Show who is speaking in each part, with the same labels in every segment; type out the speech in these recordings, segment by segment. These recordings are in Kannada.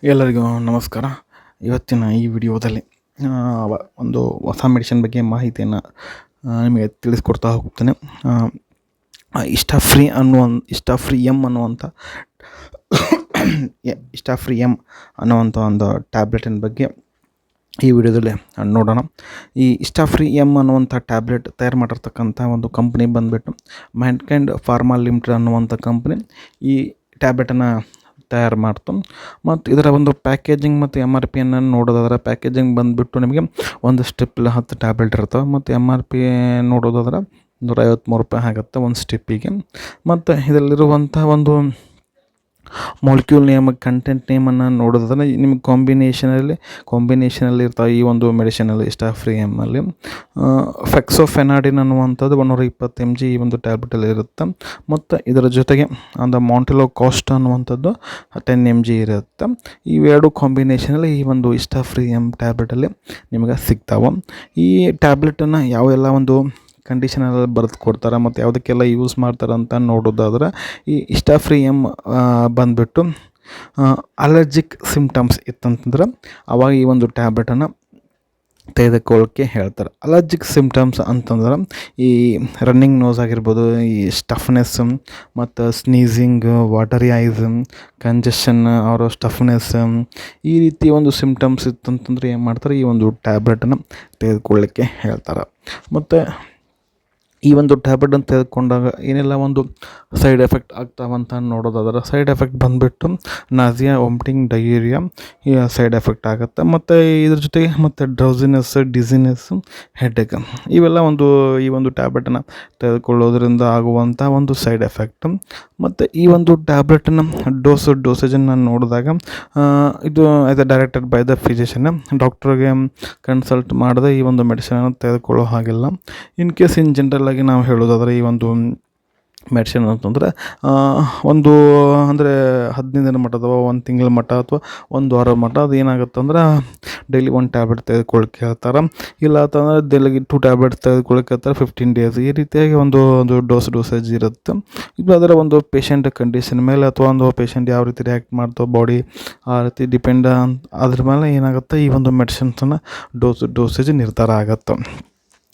Speaker 1: ಎಲ್ಲರಿಗೂ ನಮಸ್ಕಾರ. ಇವತ್ತಿನ ಈ ವಿಡಿಯೋದಲ್ಲಿ ಒಂದು ಹೊಸ ಮೆಡಿಸಿನ್ ಬಗ್ಗೆ ಮಾಹಿತಿಯನ್ನು ನಿಮಗೆ ತಿಳಿಸ್ಕೊಡ್ತಾ ಹೋಗ್ತೇನೆ. ಇಸ್ಟಾಫ್ರಿ ಎಮ್ ಅನ್ನುವಂಥ ಒಂದು ಟ್ಯಾಬ್ಲೆಟಿನ ಬಗ್ಗೆ ಈ ವಿಡಿಯೋದಲ್ಲಿ ನೋಡೋಣ. ಈ ಇಸ್ಟಾಫ್ರಿ ಎಮ್ ಅನ್ನುವಂಥ ಟ್ಯಾಬ್ಲೆಟ್ ತಯಾರು ಮಾಡಿರ್ತಕ್ಕಂಥ ಒಂದು ಕಂಪ್ನಿ ಬಂದುಬಿಟ್ಟು ಮ್ಯಾನ್ಕೈಂಡ್ ಫಾರ್ಮಾ ಲಿಮಿಟೆಡ್ ಅನ್ನುವಂಥ ಕಂಪ್ನಿ ಈ ಟ್ಯಾಬ್ಲೆಟನ್ನು ತಯಾರು ಮಾಡ್ತು. ಮತ್ತು ಇದರ ಒಂದು ಪ್ಯಾಕೇಜಿಂಗ್ ಮತ್ತು MRP ನೋಡೋದಾದ್ರೆ, ಪ್ಯಾಕೇಜಿಂಗ್ ಬಂದುಬಿಟ್ಟು ನಿಮಗೆ ಒಂದು ಸ್ಟ್ರಿಪ್ಪಲ್ಲಿ 10 ಟ್ಯಾಬ್ಲೆಟ್ ಇರ್ತವೆ. ಮತ್ತು MRP ನೋಡೋದಾದ್ರೆ ₹153 ಆಗುತ್ತೆ ಒಂದು ಸ್ಟ್ರಿಪ್ಪಿಗೆ. ಮತ್ತು ಇದರಲ್ಲಿರುವಂಥ ಒಂದು ಮಾಲಿಕ್ಯೂಲ್ ನೇಮ್, ಕಂಟೆಂಟ್ ನೇಮನ್ನು ನೋಡೋದಾದ್ರೆ ನಿಮಗೆ ಕಾಂಬಿನೇಷನಲ್ಲಿ ಇರ್ತಾವೆ. ಈ ಒಂದು ಮೆಡಿಸಿನಲ್ಲಿ ಇಸ್ಟಾಫ್ರಿ ಎಮ್ಮಲ್ಲಿ ಫೆಕ್ಸೋಫೆನಾಡಿನ್ ಅನ್ನುವಂಥದ್ದು 120 mg ಈ ಒಂದು ಟ್ಯಾಬ್ಲೆಟಲ್ಲಿ ಇರುತ್ತೆ. ಮತ್ತು ಇದರ ಜೊತೆಗೆ ಒಂದು ಮಾಂಟೆಲೋಕಾಸ್ಟ್ ಅನ್ನುವಂಥದ್ದು 10 mg ಇರುತ್ತೆ. ಇವೆರಡು ಕಾಂಬಿನೇಷನಲ್ಲಿ ಈ ಒಂದು ಇಸ್ಟಾಫ್ರಿ ಎಮ್ ಟ್ಯಾಬ್ಲೆಟಲ್ಲಿ ನಿಮಗೆ ಸಿಗ್ತಾವೆ. ಈ ಟ್ಯಾಬ್ಲೆಟನ್ನು ಯಾವೆಲ್ಲ ಒಂದು ಕಂಡೀಷನಲ್ಲಿ ಬರೆದು ಕೊಡ್ತಾರೆ ಮತ್ತು ಯಾವುದಕ್ಕೆಲ್ಲ ಯೂಸ್ ಮಾಡ್ತಾರೆ ಅಂತ ನೋಡೋದಾದ್ರೆ, ಈ ಇಸ್ಟಾಫ್ರಿ ಎಮ್ ಬಂದುಬಿಟ್ಟು ಅಲರ್ಜಿಕ್ ಸಿಮ್ಟಮ್ಸ್ ಇತ್ತಂತಂದ್ರೆ ಆವಾಗ ಈ ಒಂದು ಟ್ಯಾಬ್ಲೆಟನ್ನು ತೆಗೆದುಕೊಳ್ಳೋಕ್ಕೆ ಹೇಳ್ತಾರೆ. ಅಲರ್ಜಿಕ್ ಸಿಮ್ಟಮ್ಸ್ ಅಂತಂದ್ರೆ ಈ ರನ್ನಿಂಗ್ ನೋಸ್ ಆಗಿರ್ಬೋದು, ಈ ಸ್ಟಫ್ನೆಸ್ ಮತ್ತು ಸ್ನೀಸಿಂಗ್, ವಾಟರಿ ಐಸ್, ಕಂಜೆಷನ್ ಅವರ ಸ್ಟಫ್ನೆಸ್, ಈ ರೀತಿ ಒಂದು ಸಿಮ್ಟಮ್ಸ್ ಇತ್ತಂತಂದರೆ ಏನು ಮಾಡ್ತಾರೆ, ಈ ಒಂದು ಟ್ಯಾಬ್ಲೆಟನ್ನು ತೆಗೆದುಕೊಳ್ಳಲಿಕ್ಕೆ ಹೇಳ್ತಾರೆ. ಮತ್ತು ಈ ಒಂದು ಟ್ಯಾಬ್ಲೆಟನ್ನು ತೆಗೆದುಕೊಂಡಾಗ ಏನೆಲ್ಲ ಒಂದು ಸೈಡ್ ಎಫೆಕ್ಟ್ ಆಗ್ತಾವಂತ ನೋಡೋದಾದ್ರೆ, ಸೈಡ್ ಎಫೆಕ್ಟ್ ಬಂದುಬಿಟ್ಟು ನಾಸಿಯಾ, ವಾಮಿಟಿಂಗ್, ಡಯೇರಿಯಾ ಈ ಸೈಡ್ ಎಫೆಕ್ಟ್ ಆಗುತ್ತೆ. ಮತ್ತು ಇದ್ರ ಜೊತೆಗೆ ಮತ್ತು ಡ್ರೌಸಿನೆಸ್, ಡಿಸಿನೆಸ್, ಹೆಡ್ಏಕ್ ಇವೆಲ್ಲ ಈ ಒಂದು ಟ್ಯಾಬ್ಲೆಟನ್ನು ತೆಗೆದುಕೊಳ್ಳೋದ್ರಿಂದ ಆಗುವಂಥ ಒಂದು ಸೈಡ್ ಎಫೆಕ್ಟ್. ಮತ್ತು ಈ ಒಂದು ಟ್ಯಾಬ್ಲೆಟನ್ನು ಡೋಸೇಜನ್ನು ನೋಡಿದಾಗ ಇದು as A directed by the physician, ಡಾಕ್ಟ್ರಿಗೆ ಕನ್ಸಲ್ಟ್ ಮಾಡದೆ ಈ ಒಂದು ಮೆಡಿಸಿನನ್ನು ತೆಗೆದುಕೊಳ್ಳೋ ಹಾಗಿಲ್ಲ. ಇನ್ ಕೇಸ್ ಇನ್ ಜನರಲ್ ಆಗಿ ನಾವು ಹೇಳೋದಾದರೆ, ಈ ಒಂದು ಮೆಡಿಸಿನ್ ಅಂತಂದರೆ ಒಂದು ಅಂದರೆ 15 ದಿನ ಮಟ್ಟ ಅಥವಾ 1 ತಿಂಗಳ ಮಟ್ಟ ಅಥವಾ 1 ವಾರ ಮಟ್ಟ ಅದು ಏನಾಗುತ್ತೆ ಅಂದ್ರೆ ಡೈಲಿ 1 ಟ್ಯಾಬ್ಲೆಟ್ ತೆಗೆದುಕೊಳ್ಳಿಕ್ಕೆ ಹೇಳ್ತಾರೆ. ಇಲ್ಲ ಅಂತಂದರೆ ಡೈಲಿಗೆ 2 ಟ್ಯಾಬ್ಲೆಟ್ ತೆಗೆದುಕೊಳ್ಳಿಕ್ಕೆ ಹೇಳ್ತಾರೆ 15 ಡೇಸ್. ಈ ರೀತಿಯಾಗಿ ಒಂದು ಡೋಸೇಜ್ ಇರುತ್ತೆ. ಇದು ಅದರ ಒಂದು ಪೇಷಂಟ್ ಕಂಡೀಷನ್ ಮೇಲೆ ಅಥವಾ ಒಂದು ಪೇಷಂಟ್ ಯಾವ ರೀತಿ ರಿಯಾಕ್ಟ್ ಮಾಡ್ತೋ ಬಾಡಿ ಆ ರೀತಿ ಡಿಪೆಂಡ್ ಅದ್ರ ಮೇಲೆ ಏನಾಗುತ್ತೆ ಈ ಒಂದು ಮೆಡಿಸಿನ್ಸನ್ನು ಡೋಸೇಜ್ ನಿರ್ಧಾರ ಆಗುತ್ತೆ.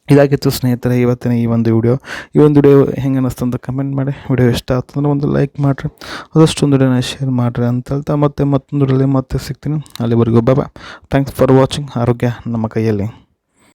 Speaker 1: ಇದಾಗಿತ್ತು ಸ್ನೇಹಿತರೆ ಇವತ್ತಿನ ಈ ಒಂದು ವಿಡಿಯೋ ಹೆಂಗೆ ಅನ್ನಿಸ್ತು ಅಂತ ಕಮೆಂಟ್ ಮಾಡಿ. ವಿಡಿಯೋ ಇಷ್ಟ ಆಗ್ತಂದ್ರೆ ಒಂದು ಲೈಕ್ ಮಾಡಿರಿ, ಆದಷ್ಟು ವಿಡಿಯೋನ ಶೇರ್ ಮಾಡಿರಿ ಅಂತ ಹೇಳ್ತಾ ಮತ್ತೆ ಮತ್ತೊಂದು ವಿಡಿಯೋಲಿ ಮತ್ತೆ ಸಿಗ್ತೀನಿ. ಅಲ್ಲಿವರೆಗೂ ಬಾಯ್. Thanks for watching. ಆರೋಗ್ಯ ನಮ್ಮ ಕೈಯಲ್ಲಿ.